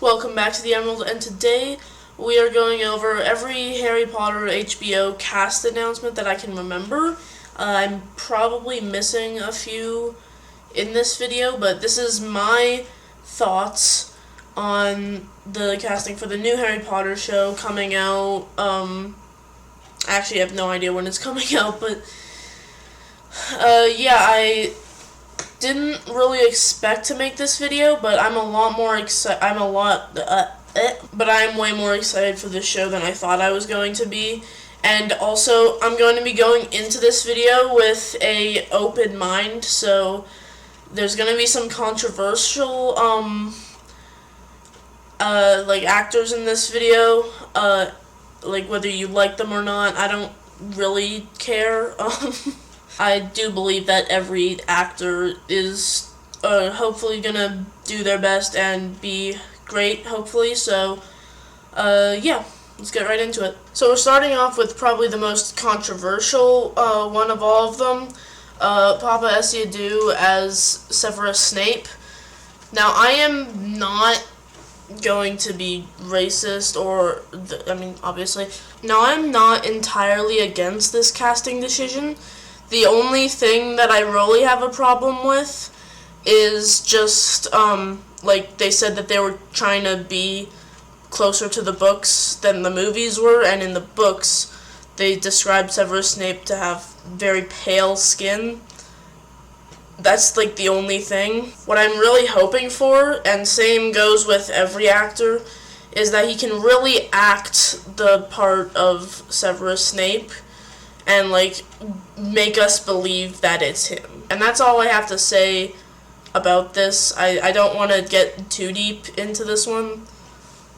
Welcome back to the Emerald, and today we are going over every Harry Potter HBO cast announcement that I can remember. I'm probably missing a few in this video, but this is my thoughts on the casting for the new Harry Potter show coming out. Actually, I have no idea when it's coming out, but yeah, I didn't really expect to make this video, but I'm way more excited for this show than I thought I was going to be. And also, I'm going to be going into this video with a open mind, so there's going to be some controversial actors in this video, whether you like them or not. I don't really care. I do believe that every actor is hopefully gonna do their best and be great, hopefully, so yeah, let's get right into it. So we're starting off with probably the most controversial one of all of them, Papa Essiedu as Severus Snape. Now, I am not going to be racist obviously. Now, I'm not entirely against this casting decision. The only thing that I really have a problem with is just, they said that they were trying to be closer to the books than the movies were, and in the books, they described Severus Snape to have very pale skin. That's, the only thing. What I'm really hoping for, and same goes with every actor, is that he can really act the part of Severus Snape and, make us believe that it's him. And that's all I have to say about this. I don't want to get too deep into this one,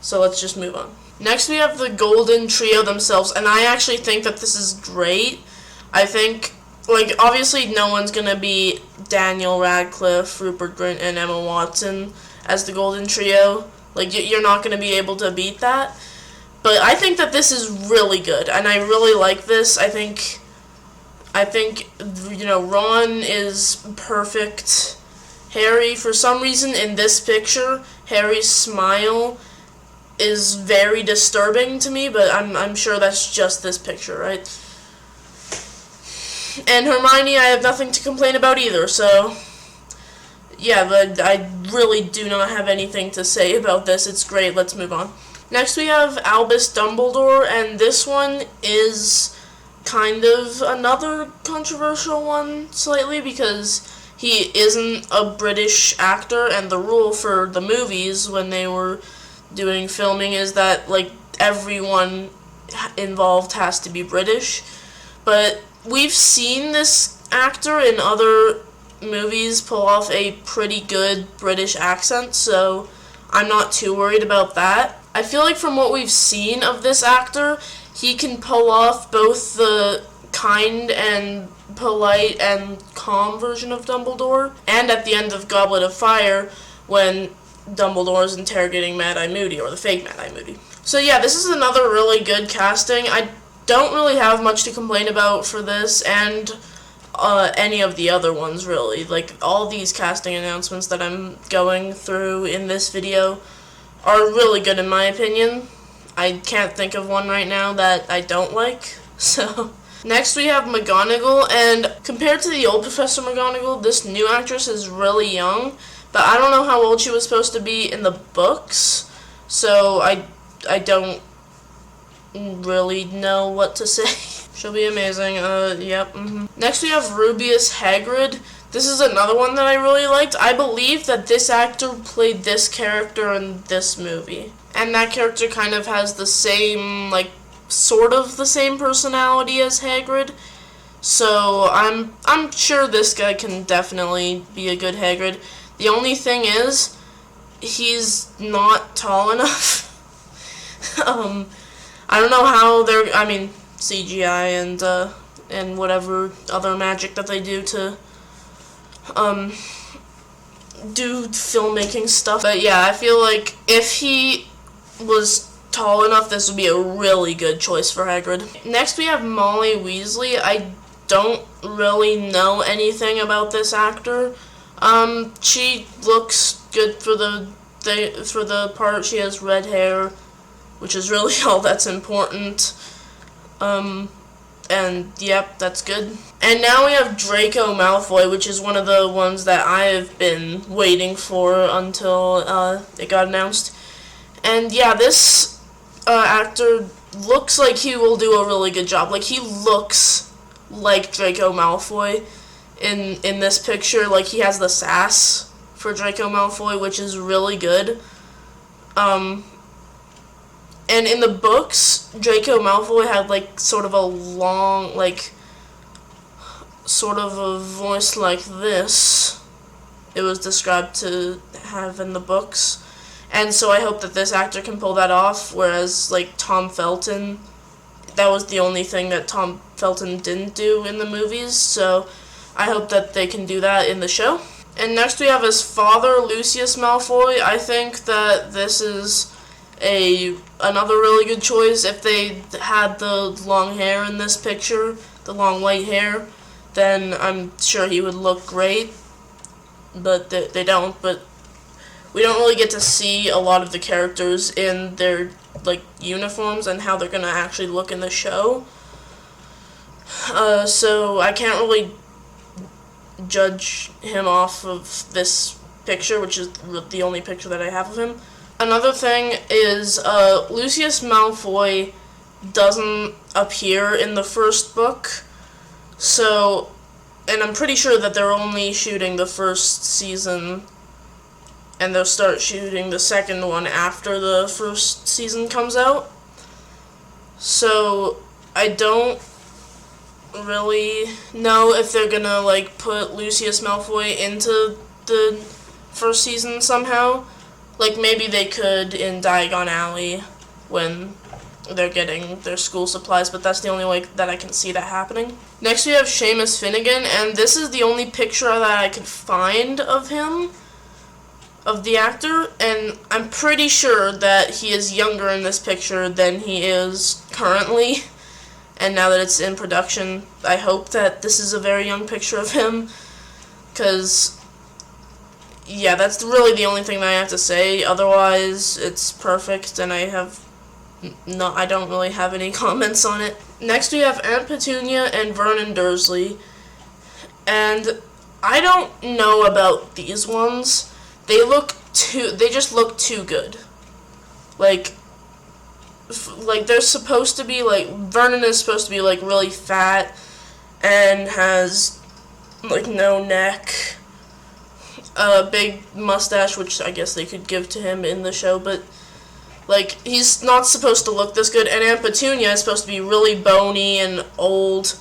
so let's just move on. Next, we have the Golden Trio themselves, and I actually think that this is great. I think, obviously no one's going to be Daniel Radcliffe, Rupert Grint, and Emma Watson as the Golden Trio. You're not going to be able to beat that. But I think that this is really good, and I really like this. I think Ron is perfect. Harry, for some reason, in this picture, Harry's smile is very disturbing to me, but I'm sure that's just this picture, right? And Hermione, I have nothing to complain about either, so yeah, but I really do not have anything to say about this. It's great. Let's move on. Next, we have Albus Dumbledore, and this one is kind of another controversial one, slightly, because he isn't a British actor, and the rule for the movies when they were doing filming is that, everyone involved has to be British. But we've seen this actor in other movies pull off a pretty good British accent, so I'm not too worried about that. I feel like from what we've seen of this actor, he can pull off both the kind and polite and calm version of Dumbledore, and at the end of Goblet of Fire, when Dumbledore is interrogating Mad-Eye Moody, or the fake Mad-Eye Moody. So yeah, this is another really good casting. I don't really have much to complain about for this, and any of the other ones, really. All these casting announcements that I'm going through in this video are really good in my opinion. I can't think of one right now that I don't like. So next we have McGonagall, and compared to the old Professor McGonagall, this new actress is really young, but I don't know how old she was supposed to be in the books, so I don't really know what to say. She'll be amazing. Yep. Next we have Rubius Hagrid. This is another one that I really liked. I believe that this actor played this character in this movie. And that character kind of has the same, sort of the same personality as Hagrid. So I'm sure this guy can definitely be a good Hagrid. The only thing is, he's not tall enough. I don't know how CGI and whatever other magic that they do to do filmmaking stuff. But yeah, I feel like if he was tall enough, this would be a really good choice for Hagrid. Next, we have Molly Weasley. I don't really know anything about this actor. She looks good for the for the part. She has red hair, which is really all that's important. And yep, that's good. And now we have Draco Malfoy, which is one of the ones that I have been waiting for until it got announced. And yeah, this actor looks like he will do a really good job. Like, he looks like Draco Malfoy in this picture. Like, he has the sass for Draco Malfoy, which is really good. And in the books, Draco Malfoy had, like, sort of a long, like, sort of a voice like this. It was described to have in the books. And so I hope that this actor can pull that off, whereas, like, Tom Felton, that was the only thing that Tom Felton didn't do in the movies, so I hope that they can do that in the show. And next we have his father, Lucius Malfoy. I think that this is another really good choice. If they had the long hair in this picture, the long white hair, then I'm sure he would look great, but they don't. But we don't really get to see a lot of the characters in their, like, uniforms and how they're gonna actually look in the show, so I can't really judge him off of this picture, which is the only picture that I have of him. Another thing is, Lucius Malfoy doesn't appear in the first book, so, and I'm pretty sure that they're only shooting the first season, and they'll start shooting the second one after the first season comes out. So, I don't really know if they're gonna, like, put Lucius Malfoy into the first season somehow. Like, maybe they could in Diagon Alley when they're getting their school supplies, but that's the only way that I can see that happening. Next we have Seamus Finnegan, and this is the only picture that I could find of him, of the actor, and I'm pretty sure that he is younger in this picture than he is currently, and now that it's in production, I hope that this is a very young picture of him, because yeah, that's really the only thing that I have to say. Otherwise, it's perfect, and I don't really have any comments on it. Next, we have Aunt Petunia and Vernon Dursley, and I don't know about these ones. They just look too good. Like they're supposed to be, like, Vernon is supposed to be, like, really fat and has, like, no neck. A big mustache, which I guess they could give to him in the show, but, like, he's not supposed to look this good, and Aunt Petunia is supposed to be really bony and old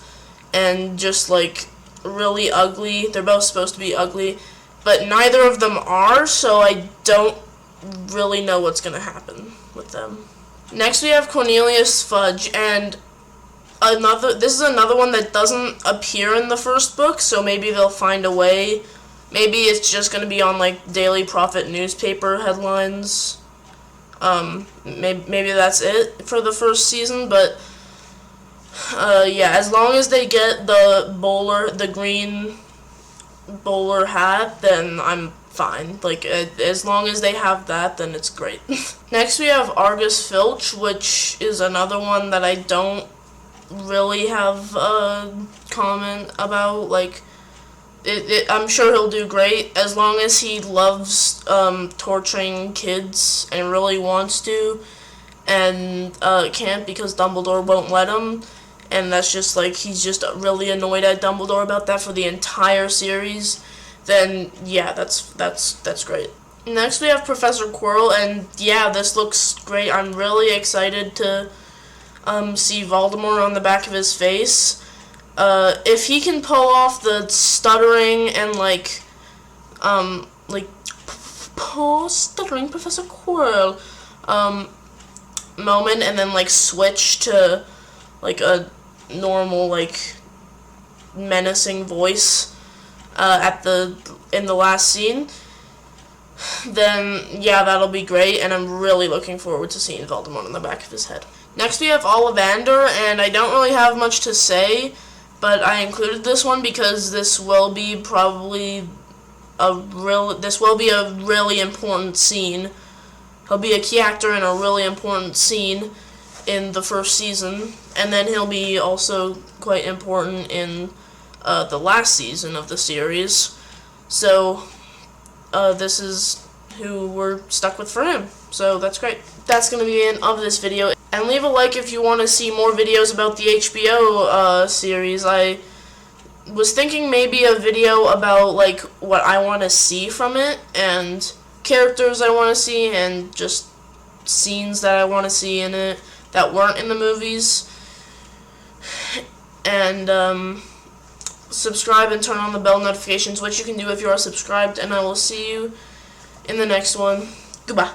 and just, like, really ugly. They're both supposed to be ugly, but neither of them are, so I don't really know what's gonna happen with them. Next we have Cornelius Fudge, and this is another one that doesn't appear in the first book, so maybe they'll find a way. Maybe it's just going to be on, like, Daily Prophet newspaper headlines. Maybe that's it for the first season, but, yeah, as long as they get the green bowler hat, then I'm fine. Like, as long as they have that, then it's great. Next we have Argus Filch, which is another one that I don't really have a comment about. Like, I'm sure he'll do great as long as he loves torturing kids and really wants to, and can't because Dumbledore won't let him, and that's just, like, he's just really annoyed at Dumbledore about that for the entire series. Then yeah, that's great. Next we have Professor Quirrell, and yeah, this looks great. I'm really excited to see Voldemort on the back of his face. If he can pull off the stuttering and, stuttering Professor Quirrell moment, and then, like, switch to, like, a normal, like, menacing voice in the last scene, then yeah, that'll be great, and I'm really looking forward to seeing Voldemort on the back of his head. Next we have Ollivander, and I don't really have much to say, but I included this one because this will be probably this will be a really important scene. He'll be a key actor in a really important scene in the first season, and then he'll be also quite important in the last season of the series. So this is who we're stuck with for him. So that's great. That's going to be the end of this video. And leave a like if you want to see more videos about the HBO series. I was thinking maybe a video about like what I want to see from it, and characters I want to see, and just scenes that I want to see in it that weren't in the movies. And subscribe and turn on the bell notifications, which you can do if you are subscribed, and I will see you in the next one. Goodbye.